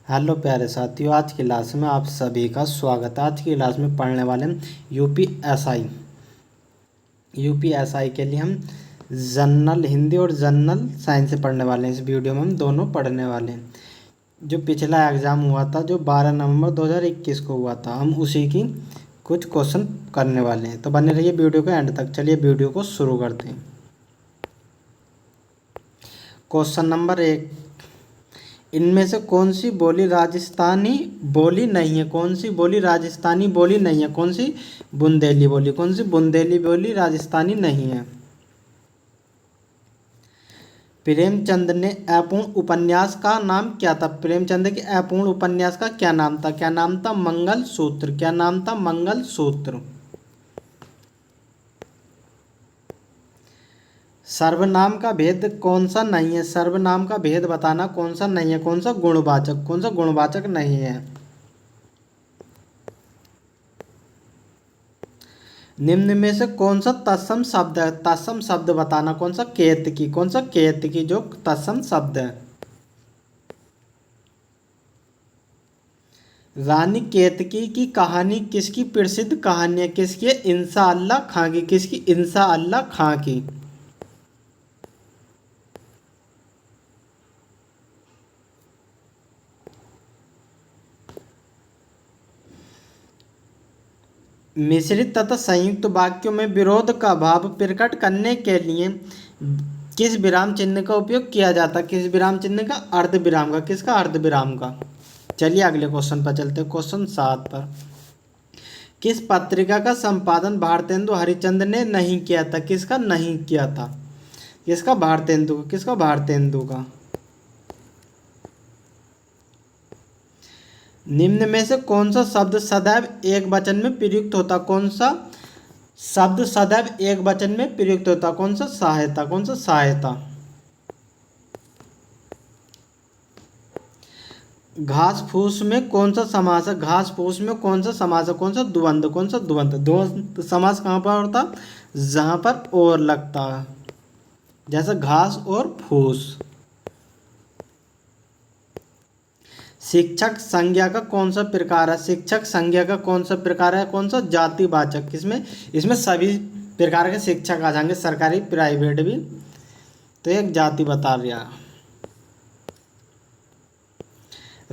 Hello प्यारे साथियों, आज की क्लास में आप सभी का स्वागत है। आज की क्लास में पढ़ने वाले हम यूपीएसआई के लिए हम जनरल हिंदी और जनरल साइंस से पढ़ने वाले हैं। इस वीडियो में हम दोनों पढ़ने वाले हैं। जो पिछला एग्ज़ाम हुआ था, जो 12 नवंबर 2021 को हुआ था, हम उसी की कुछ क्वेश्चन करने वाले हैं। तो बने रहिए वीडियो के एंड तक। चलिए वीडियो को शुरू करते हैं। क्वेश्चन नंबर 1, इनमें से कौन सी बोली राजस्थानी बोली नहीं है? कौन सी बोली राजस्थानी बोली नहीं है? कौन सी बुंदेली बोली? कौन सी बुंदेली बोली राजस्थानी नहीं है? प्रेमचंद ने अपूर्ण उपन्यास का नाम क्या था? प्रेमचंद के अपूर्ण उपन्यास का क्या नाम था? क्या नाम था? मंगलसूत्र। क्या नाम था? मंगलसूत्र। सर्वनाम का भेद कौन सा नहीं है? सर्वनाम का भेद बताना कौन सा नहीं है? कौन सा गुणवाचक? कौन सा गुणवाचक नहीं है? निम्न में से कौन सा तत्सम शब्द है? तत्सम शब्द बताना कौन सा? केतकी। कौन सा? केतकी जो तत्सम शब्द है। रानी केतकी की कहानी किसकी प्रसिद्ध कहानी है? किसकी है? इंसा अल्लाह खां की। किसकी? इंसा अल्लाह खां की। मिश्रित तथा संयुक्त वाक्यों में विरोध का भाव प्रकट करने के लिए किस विराम चिन्ह का उपयोग किया जाता है? किस विराम चिन्ह का? अर्ध विराम का। किसका? अर्ध विराम का। चलिए अगले क्वेश्चन पर चलते हैं। क्वेश्चन 7 पर, किस पत्रिका का संपादन भारतेंदु हरिश्चंद्र ने नहीं किया था? किसका नहीं किया था? किसका? भारतेंदु का। किसका? भारतेंदु का। निम्न में से कौन सा शब्द सदैव एक वचन में प्रयुक्त होता? कौन सा शब्द सदैव एक वचन में प्रयुक्त होता? कौन सा? सहायता। कौन सा? सहायता। घास फूस में कौन सा समास है? घास फूस में कौन सा समास है? कौन सा? द्वंद्व। कौन सा? द्वंद्व। द्वंद्व समास कहाँ पर होता? जहाँ पर और लगता है, जैसे घास और फूस। शिक्षक संज्ञा का कौन सा प्रकार है? शिक्षक संज्ञा का कौन सा प्रकार है? कौन सा? जातिवाचक। किसमें? इसमें सभी प्रकार के शिक्षक आ जाएंगे, सरकारी प्राइवेट भी। तो एक जाति बता दिया।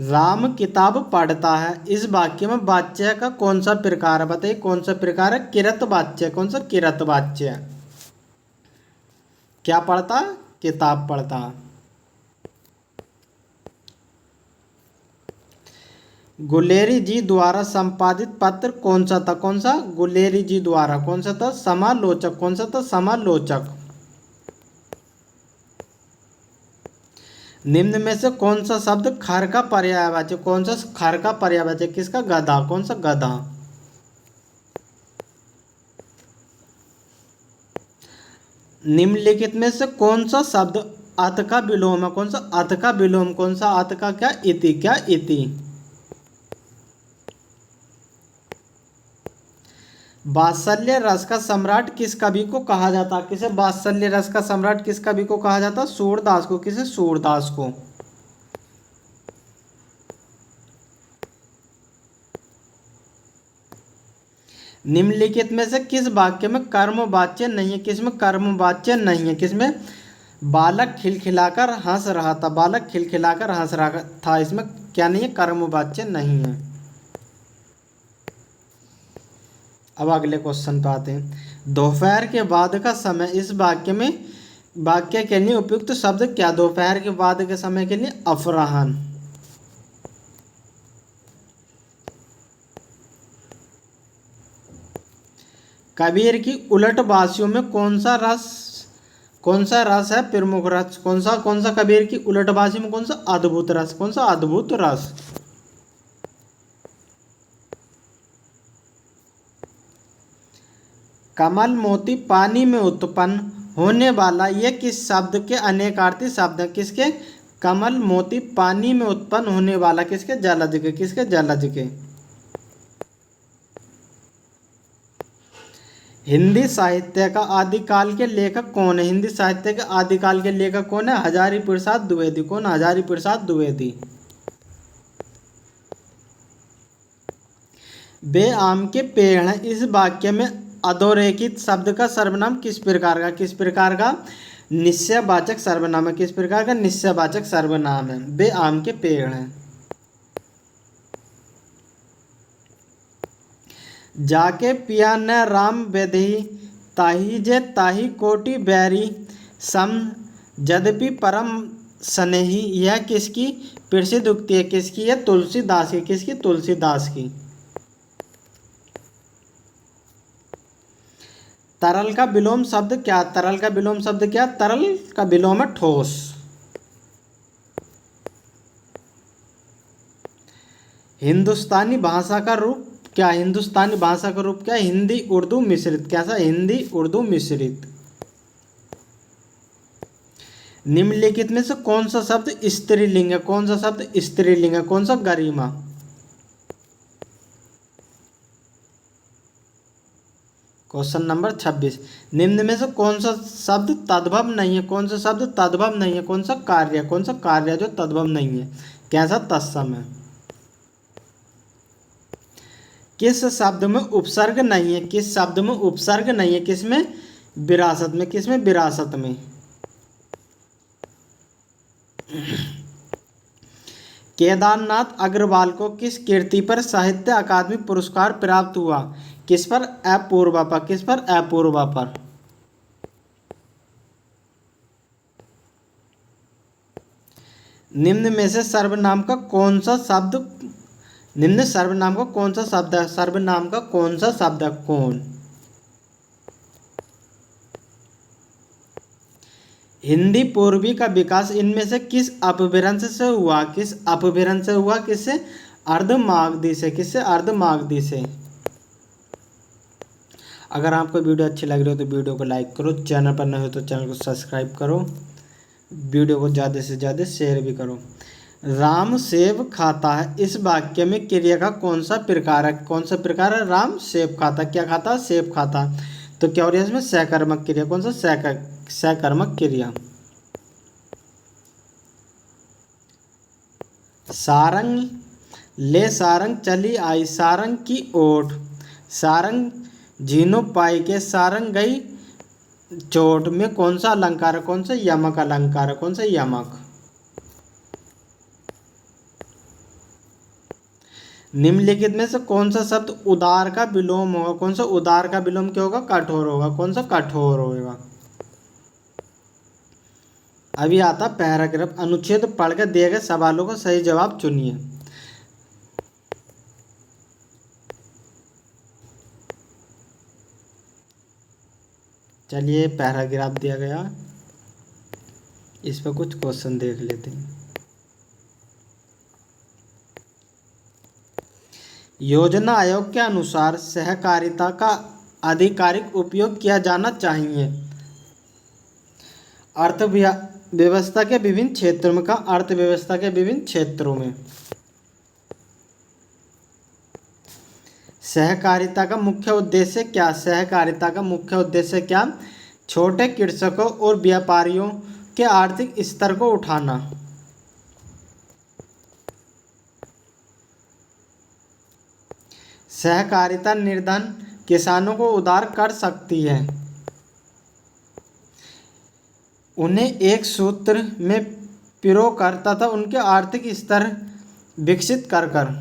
राम किताब पढ़ता है, इस वाक्य में वाच्य का कौन सा प्रकार है? बताइए कौन सा प्रकार है? किरत वाच्य। कौन सा? किरत वाच्य। क्या पढ़ता? किताब पढ़ता। गुलेरी जी द्वारा संपादित पत्र कौन सा था? कौन सा? गुलेरी जी द्वारा कौन सा था? समालोचक। कौन सा था? समालोचक। निम्न में से कौन सा शब्द खर का पर्यायवाची? कौन सा खर का पर्यायवाची? किसका? गधा। कौन सा? गधा। निम्नलिखित में से कौन सा शब्द अत का विलोम है? कौन सा? अत का विलोम। कौन सा? अत का क्या? इति। क्या? इति। वात्सल्य रस का सम्राट किस कवि को कहा जाता? किसे वात्सल्य रस का सम्राट किस कवि को कहा जाता? सूरदास को। किसे? सूरदास को। निम्नलिखित में से किस वाक्य में कर्मवाच्य नहीं है? किसमें कर्मवाच्य नहीं है? किसमें? बालक खिलखिलाकर हंस रहा था। बालक खिलखिलाकर हंस रहा था, इसमें क्या नहीं है? कर्मवाच्य नहीं है। अब अगले क्वेश्चन पे आते हैं। दोपहर के बाद का समय, इस वाक्य में वाक्य के लिए उपयुक्त शब्द क्या? दोपहर के बाद के समय के लिए अपराह्न। कबीर की उलट बासियों में कौन सा रस है प्रमुख रस? कौन सा कबीर की उलट बासी में कौन सा? अद्भुत रस। कौन सा? अद्भुत रस। कमल मोती पानी में उत्पन्न होने वाला, ये किस शब्द के अनेकार्थी शब्द है? किसके? कमल मोती पानी में उत्पन्न होने वाला। किसके? जलज के। किसके? जलज के। हिंदी साहित्य का आदिकाल के लेखक कौन है? हिंदी साहित्य के आदिकाल के लेखक कौन है? हजारी प्रसाद द्विवेदी। कौन? हजारी प्रसाद द्विवेदी। बे आम के पेड़ हैं, इस वाक्य में अधोरेखित शब्द का सर्वनाम किस प्रकार का, किस प्रकार का निश्चयवाचक सर्वनाम है, किस प्रकार का निश्चयवाचक सर्वनाम है। बे आम के पेड़ हैं। जाके पिया न राम बेदही, ताही जे ताही कोटि बैरी सम यद्यपि परम स्नेही। यह किसकी प्रसिद्ध उक्ति है, किसकी है, तुलसीदास की, किसकी, तुलसीदास की। तरल का विलोम शब्द क्या, तरल का विलोम शब्द क्या, तरल का विलोम है ठोस। हिंदुस्तानी भाषा का रूप क्या, हिंदुस्तानी भाषा का रूप क्या, हिंदी उर्दू मिश्रित। कैसा, हिंदी उर्दू मिश्रित। निम्नलिखित में से कौन सा शब्द स्त्रीलिंग है, कौन सा शब्द स्त्रीलिंग है, कौन सा, गरिमा। क्वेश्चन नंबर 26, निम्न में से कौन सा शब्द तद्भव नहीं है, कौन सा शब्द तद्भव नहीं है, कौन सा कार्य, कौन सा कार्य जो तद्भव नहीं है। कैसा, तत्सम है। किस शब्द में उपसर्ग नहीं है, किस शब्द में उपसर्ग नहीं है, किसमें, विरासत में, किसमें, विरासत में। केदारनाथ अग्रवाल को किस कृति पर साहित्य अकादमी पुरस्कार प्राप्त हुआ, किस पर, अपूर्वा पर, किस पर, अपूर्वा पर। निम्न में से सर्वनाम का कौन सा शब्द, निम्न सर्वनाम का कौन सा शब्द है, सर्वनाम का कौन सा शब्द है, कौन। हिंदी पूर्वी का विकास इनमें से किस अपभ्रंश से हुआ, किस अपभ्रंश से हुआ, किससे, अर्धमागधी से, किससे, अर्धमागधी से। अगर आपको वीडियो अच्छी लग रही हो तो वीडियो को लाइक करो, चैनल पर नए हो तो चैनल को सब्सक्राइब करो, वीडियो को ज़्यादा से ज़्यादा शेयर भी करो। राम सेब खाता है, इस वाक्य में क्रिया का कौन सा प्रकार है, कौन सा प्रकार है, राम सेब खाता, क्या खाता, सेब खाता। तो क्या हो रहा है इसमें, सकर्मक क्रिया, कौन सा, सकर्मक क्रिया। सारंग ले सारंग चली आई सारंग की ओट, सारंग झीनो पाई के सारंग गई चोट में कौन सा अलंकार है, कौन सा, यमक अलंकार है, कौन सा, यमक। निम्नलिखित में से कौन सा शब्द उदार का विलोम होगा, कौन सा, उदार का विलोम क्या होगा, कठोर होगा, कौन सा, कठोर होगा। अभी आता पैराग्राफ, अनुच्छेद पढ़कर दिए गए सवालों का सही जवाब चुनिए। चलिए पैराग्राफ दिया गया, इस पर कुछ क्वेश्चन देख लेते हैं। योजना आयोग के अनुसार सहकारिता का आधिकारिक उपयोग किया जाना चाहिए। अर्थव्यवस्था के विभिन्न क्षेत्रों में का, अर्थव्यवस्था के विभिन्न क्षेत्रों में। सहकारिता का मुख्य उद्देश्य क्या, सहकारिता का मुख्य उद्देश्य क्या, छोटे कृषकों और व्यापारियों के आर्थिक स्तर को उठाना। सहकारिता निर्धन किसानों को उधार कर सकती है, उन्हें एक सूत्र में पिरोकर तथा उनके आर्थिक स्तर विकसित कर कर।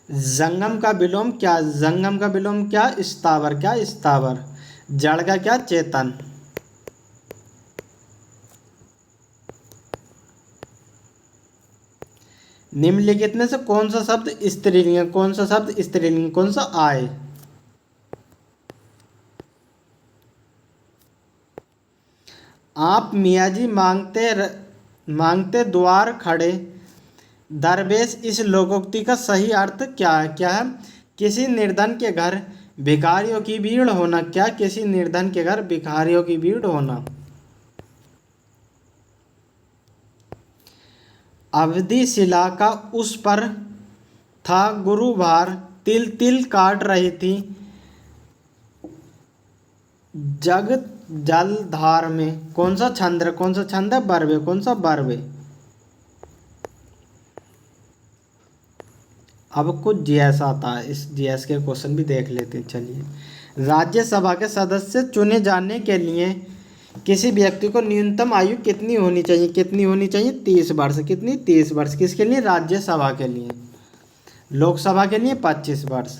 जंगम का विलोम क्या, जंगम का विलोम क्या, स्थावर, क्या, स्थावर। जड़ का क्या, चेतन। निम्नलिखित में से कौन सा शब्द स्त्रीलिंग है, कौन सा शब्द स्त्रीलिंग, कौन सा, आय। आप मियाजी मांगते द्वार खड़े दरवेश, इस लोकोक्ति का सही अर्थ क्या है, क्या है, किसी निर्धन के घर भिखारियों की भीड़ होना, क्या, किसी निर्धन के घर भिखारियों की भीड़ होना। अवधि शिला का उस पर था गुरुवार, तिल तिल काट रही थी जग जलधार में, कौन सा छंद, कौन सा छंद है, बरवे, कौन सा, बरवे। अब कुछ जीएस आता है, इस जीएस के क्वेश्चन भी देख लेते हैं। चलिए, राज्यसभा के सदस्य चुने जाने के लिए किसी व्यक्ति को न्यूनतम आयु कितनी होनी चाहिए? कितनी होनी चाहिए? 30 वर्ष। कितनी? 30 वर्ष। किसके लिए? राज्यसभा के लिए। लोकसभा के लिए 25 वर्ष।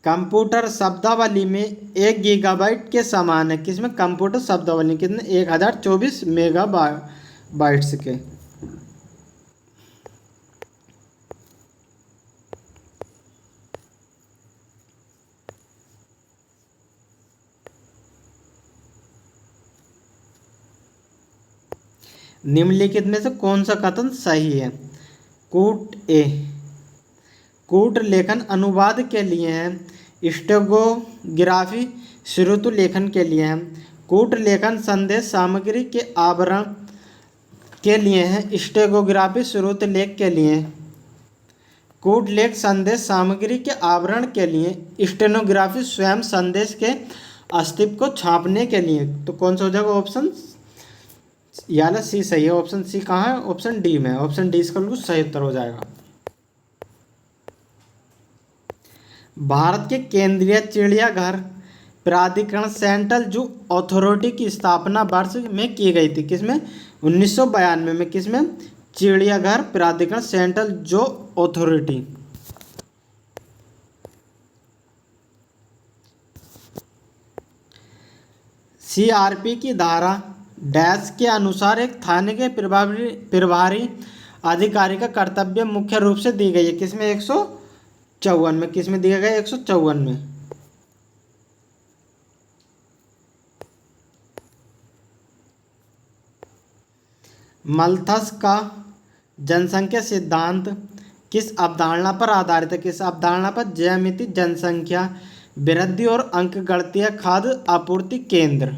कंप्यूटर शब्दावली में 1 गीगाबाइट के समान है। किसमें? कंप्यूटर शब्दावली कितने? 1024 मेगाबाइट्स के। निम्नलिखित में से कौन सा कथन सही है? कूट लेखन अनुवाद के लिए है। स्टेगोग्राफी श्रुति लेखन के लिए है। कूट लेखन संदेश सामग्री के आवरण के लिए है। स्टेगोग्राफी श्रुति लेख के लिए। कूट लेख संदेश सामग्री के आवरण के लिए। स्टेनोग्राफी स्वयं संदेश के अस्तित्व को छापने के लिए। तो कौन सा हो जाएगा ऑप्शन? यानी सी सही है। ऑप्शन सी कहाँ है? ऑप्शन डी में। ऑप्शन डी इसका बिल्कुल सही उत्तर हो जाएगा। भारत के केंद्रीय चिड़ियाघर प्राधिकरण सेंट्रल जू अथॉरिटी की स्थापना वर्ष में की गई थी। किसमें? 1992 में। किसमें? चिड़ियाघर प्राधिकरण सेंट्रल जू अथॉरिटी। सीआरपी की धारा डैश के अनुसार एक थाने के प्रभारी अधिकारी का कर्तव्य मुख्य रूप से दी गई है। किसमें? 154 में। किसमें दिया गया? 154 में। मल्थस का जनसंख्या सिद्धांत किस अवधारणा पर आधारित है? किस अवधारणा पर? ज्यामिति, जनसंख्या वृद्धि और अंकगणितीय खाद्य आपूर्ति केंद्र।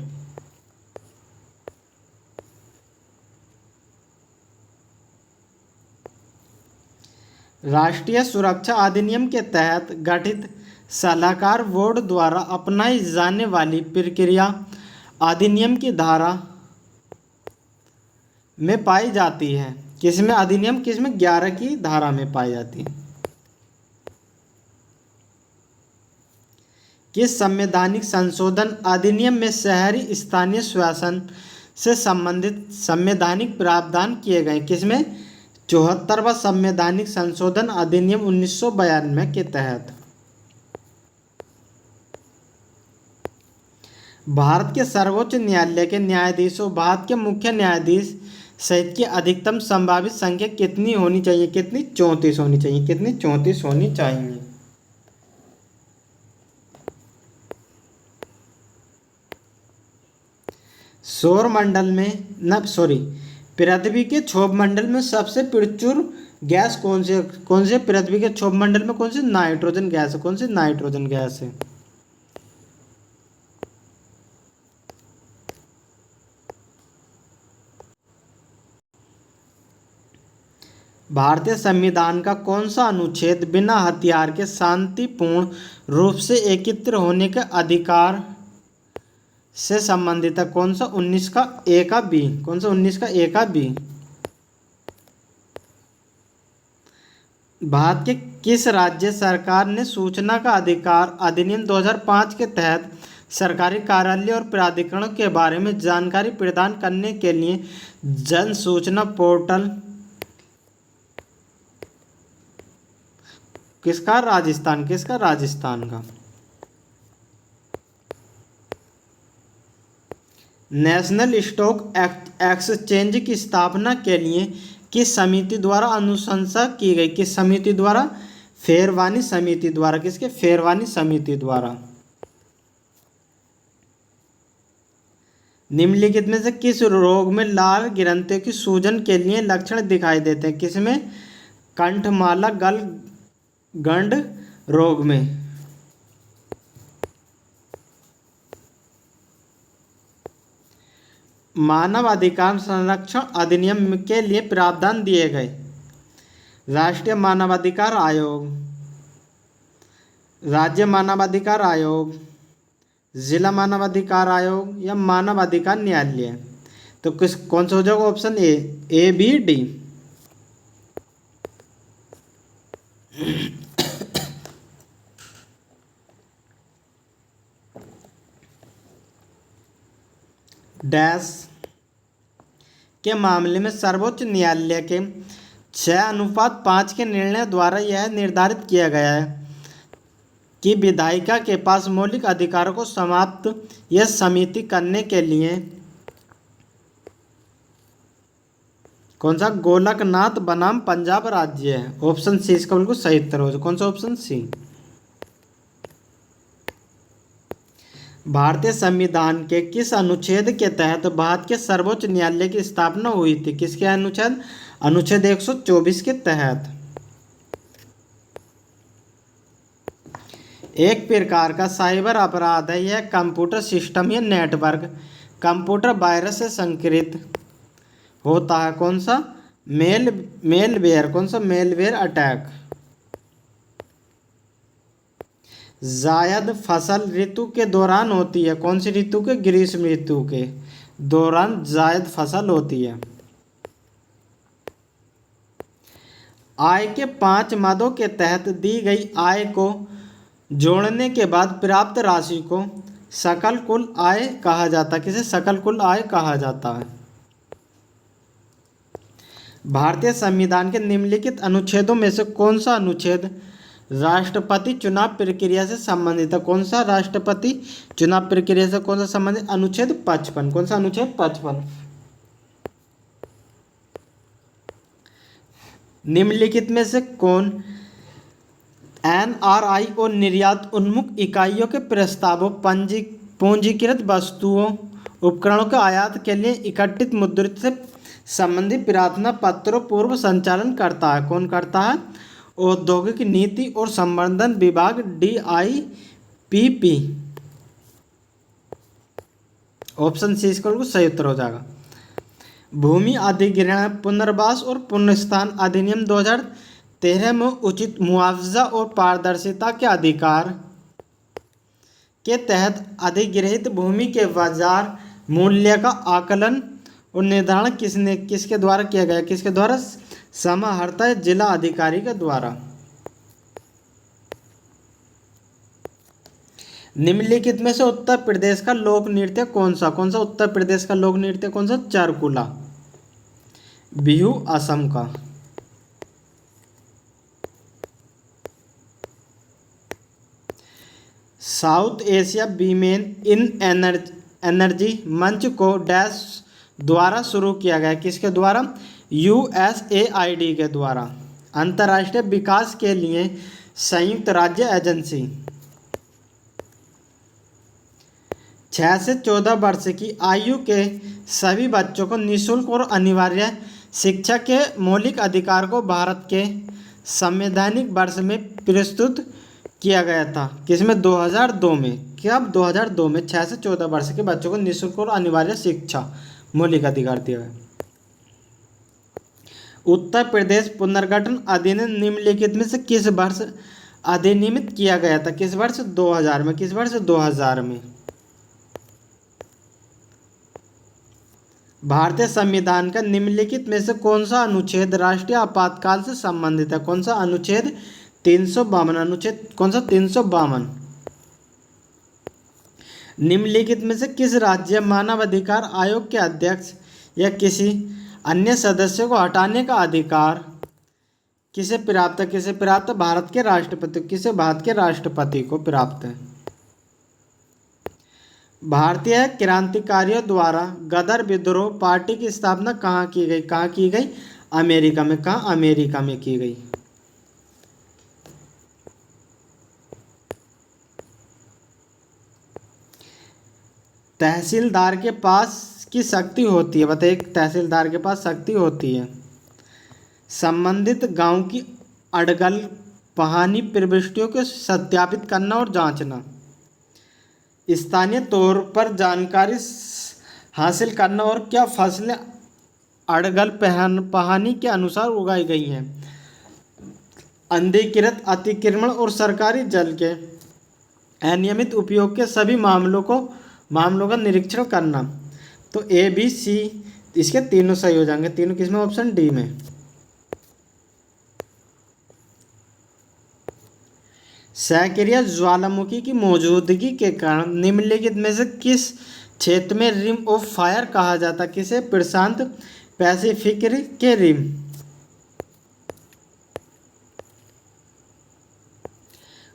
राष्ट्रीय सुरक्षा अधिनियम के तहत गठित सलाहकार बोर्ड द्वारा अपनाई जाने वाली प्रक्रिया अधिनियम की धारा में पाई जाती है। किसमें? अधिनियम किसमें? 11 की धारा में पाई जाती है। किस संवैधानिक संशोधन अधिनियम में शहरी स्थानीय शासन से संबंधित संवैधानिक प्रावधान किए गए? किसमें? 74वां संवैधानिक संशोधन अधिनियम 1992 के तहत। भारत के सर्वोच्च न्यायालय के न्यायाधीशों, भारत के मुख्य न्यायाधीश सहित की अधिकतम संभावित संख्या कितनी होनी चाहिए? कितनी? 34 होनी चाहिए। कितनी? 34 होनी चाहिए। सौरमंडल में पृथ्वी के क्षोभ मंडल में सबसे प्रचुर गैस कौन से पृथ्वी के क्षोभ मंडल में? कौन सी? नाइट्रोजन गैस है। कौन सी? नाइट्रोजन गैस है। भारतीय संविधान का कौन सा अनुच्छेद बिना हथियार के शांतिपूर्ण रूप से एकत्र होने के अधिकार से संबंधित है? कौन सा? 19 का ए का बी। कौन सा? 19 का ए का बी। भारत के किस राज्य सरकार ने सूचना का अधिकार अधिनियम 2005 के तहत सरकारी कार्यालय और प्राधिकरणों के बारे में जानकारी प्रदान करने के लिए जन सूचना पोर्टल किसका? राजस्थान। किसका? राजस्थान का। नेशनल स्टॉक एक्सचेंज की स्थापना के लिए किस समिति द्वारा अनुशंसा की गई? किस समिति द्वारा? फेरवानी समिति द्वारा। किसके? फेरवानी समिति द्वारा। निम्नलिखित में से किस रोग में लाल ग्रंथियों की सूजन के लिए लक्षण दिखाई देते हैं? किसमें? कंठमाला गंड रोग में। मानव अधिकार संरक्षण अधिनियम के लिए प्रावधान दिए गए। राष्ट्रीय मानवाधिकार आयोग, राज्य मानवाधिकार आयोग, जिला मानवाधिकार आयोग या मानव अधिकार न्यायालय। तो कौन सा हो जाएगा? Option A, B, D. Dash के मामले में सर्वोच्च न्यायालय के 6:5 के निर्णय द्वारा यह निर्धारित किया गया है कि विधायिका के पास मौलिक अधिकारों को समाप्त या सीमित करने के लिए कौन सा गोलकनाथ बनाम पंजाब राज्य है। ऑप्शन सी इसका बिल्कुल सही उत्तर हो। कौन सा ऑप्शन सी। भारतीय संविधान के किस अनुच्छेद के तहत भारत के सर्वोच्च न्यायालय की स्थापना हुई थी। किसके अनुच्छेद। अनुच्छेद 124 के तहत। एक प्रकार का साइबर अपराध है यह कंप्यूटर सिस्टम या नेटवर्क कंप्यूटर वायरस से संक्रमित होता है। कौन सा। मेलवेयर। कौन सा। Malware attack. जायद फसल ऋतु के दौरान होती है। कौन सी ऋतु के। ग्रीष्म ऋतु के दौरान जायद फसल होती है। आय के 5 मदों के तहत दी गई आय को जोड़ने के बाद प्राप्त राशि को सकल कुल आय कहा जाता है। किसे। सकल कुल आय कहा जाता है। भारतीय संविधान के निम्नलिखित अनुच्छेदों में से कौन सा अनुच्छेद राष्ट्रपति चुनाव प्रक्रिया से संबंधित है। कौन सा। राष्ट्रपति चुनाव प्रक्रिया से कौन सा संबंधित। अनुच्छेद 55। कौन सा। अनुच्छेद 55। निम्नलिखित में से कौन एनआरआई और निर्यात उन्मुख इकाइयों के प्रस्तावों पूंजीकृत वस्तुओं उपकरणों के आयात के लिए इकट्ठित मुद्रित से संबंधित प्रार्थना पत्रों पूर्व संचालन करता है। कौन करता है। औद्योगिक नीति और संवर्धन विभाग DIPP। ऑप्शन सी इसका बिल्कुल सही उत्तर हो जाएगा। भूमि अधिग्रहण पुनर्वास और पुनर्स्थान अधिनियम 2013 में उचित मुआवजा और पारदर्शिता के अधिकार के तहत अधिग्रहित भूमि के बाजार मूल्य का आकलन और निर्धारण किसके द्वारा किया गया। किसके द्वारा। समाहर्ता जिला अधिकारी के द्वारा। निम्नलिखित में से उत्तर प्रदेश का लोक नृत्य कौन सा। कौन सा। उत्तर प्रदेश का लोक नृत्य कौन सा। चारकुला। बिहू असम का। साउथ एशिया वीमेन इन एनर्जी मंच को डैश द्वारा शुरू किया गया। किसके द्वारा। USAID के द्वारा। अंतर्राष्ट्रीय विकास के लिए संयुक्त राज्य एजेंसी। 6 से 14 वर्ष की आयु के सभी बच्चों को निःशुल्क और अनिवार्य शिक्षा के मौलिक अधिकार को भारत के संवैधानिक वर्ष में प्रस्तुत किया गया था। किसमें। 2002 में। कब। 2002 में 6 से 14 वर्ष के बच्चों को निःशुल्क और अनिवार्य शिक्षा मौलिक अधिकार दिया गया। उत्तर प्रदेश पुनर्गठन अधिनियम निम्नलिखित में से किस वर्ष अधिनियमित किया गया था। किस वर्ष। 2000 में। किस वर्ष। 2000 में। भारतीय संविधान का निम्नलिखित में से कौन सा अनुच्छेद राष्ट्रीय आपातकाल से संबंधित है। कौन सा। अनुच्छेद 352। अनुच्छेद कौन सा। 352। निम्नलिखित में से किस राज्य मानवाधिकार आयोग के अध्यक्ष या किसी अन्य सदस्य को हटाने का अधिकार किसे प्राप्त है। किसे प्राप्त है। भारत के राष्ट्रपति। किसे। भारत के राष्ट्रपति को प्राप्त है। भारतीय क्रांतिकारियों द्वारा गदर विद्रोह पार्टी की स्थापना कहाँ की गई। कहाँ की गई। अमेरिका में। कहाँ। अमेरिका में की गई। तहसीलदार के पास की शक्ति होती है। बताइए। तहसीलदार के पास शक्ति होती है संबंधित गांव की अड़गल पहानी प्रविष्टियों को सत्यापित करना और जांचना, स्थानीय तौर पर जानकारी हासिल करना और क्या फसलें अड़गल पहानी के अनुसार उगाई गई हैं, अनधिकृत अतिक्रमण और सरकारी जल के अनियमित उपयोग के सभी मामलों का निरीक्षण करना। तो ABC इसके तीनों सही हो जाएंगे। तीनों किसमें। ऑप्शन डी में। सक्रिय ज्वालामुखी की मौजूदगी के कारण निम्नलिखित में से किस क्षेत्र में रिम ऑफ फायर कहा जाता? किसे? प्रशांत पैसिफिक के रिम।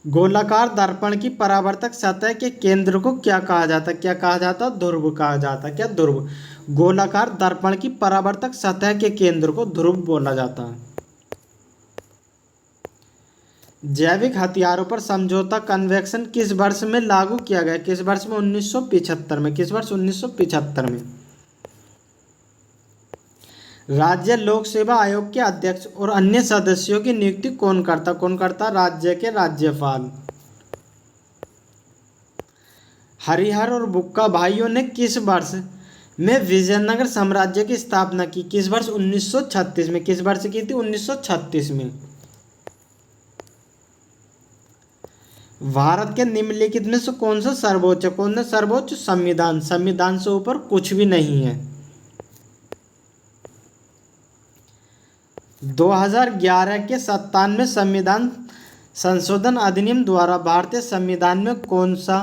गोलाकार दर्पण की परावर्तक सतह के केंद्र को क्या कहा जाता? क्या कहा जाता? ध्रुव कहा जाता। क्या? ध्रुव। गोलाकार दर्पण की परावर्तक सतह के केंद्र को ध्रुव बोला जाता है। जैविक हथियारों पर समझौता कन्वेंशन किस वर्ष में लागू किया गया? किस वर्ष में? 1975 में। किस वर्ष? 1975 में। राज्य लोक सेवा आयोग के अध्यक्ष और अन्य सदस्यों की नियुक्ति कौन करता? कौन करता? राज्य के राज्यपाल। हरिहर और बुक्का भाइयों ने किस वर्ष में विजयनगर साम्राज्य की स्थापना की? किस वर्ष? 1936 में। किस वर्ष की थी? 1936 में। भारत के निम्नलिखित में से कौन सा सर्वोच्च? कौन सा सर्वोच्च? संविधान। संविधान से ऊपर कुछ भी नहीं है। 2011 के 97वें संविधान संशोधन अधिनियम द्वारा भारतीय संविधान में कौन सा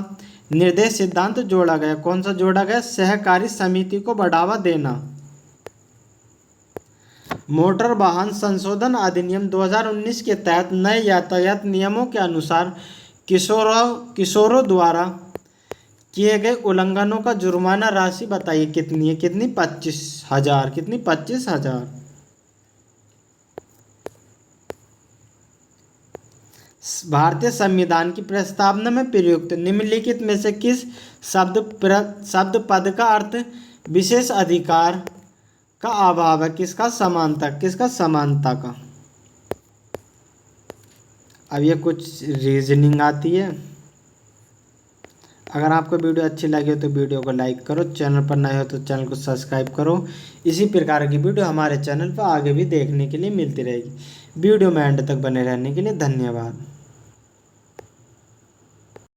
निर्देश सिद्धांत जोड़ा गया? कौन सा जोड़ा गया? सहकारी समिति को बढ़ावा देना। मोटर वाहन संशोधन अधिनियम 2019 के तहत नए यातायात नियमों के अनुसार किशोरों द्वारा किए गए उल्लंघनों का जुर्माना राशि बताइए कितनी है? कितनी? 25,000। कितनी? 25,000। भारतीय संविधान की प्रस्तावना में प्रयुक्त निम्नलिखित में से किस शब्द पद का अर्थ विशेष अधिकार का अभाव है? किसका? समानता। किसका? समानता का। अब ये कुछ रीजनिंग आती है। अगर आपको वीडियो अच्छी लगी हो तो वीडियो को लाइक करो, चैनल पर नए हो तो चैनल को सब्सक्राइब करो। इसी प्रकार की वीडियो हमारे चैनल पर आगे भी देखने के लिए मिलती रहेगी। वीडियो में एंड तक बने रहने के लिए धन्यवाद।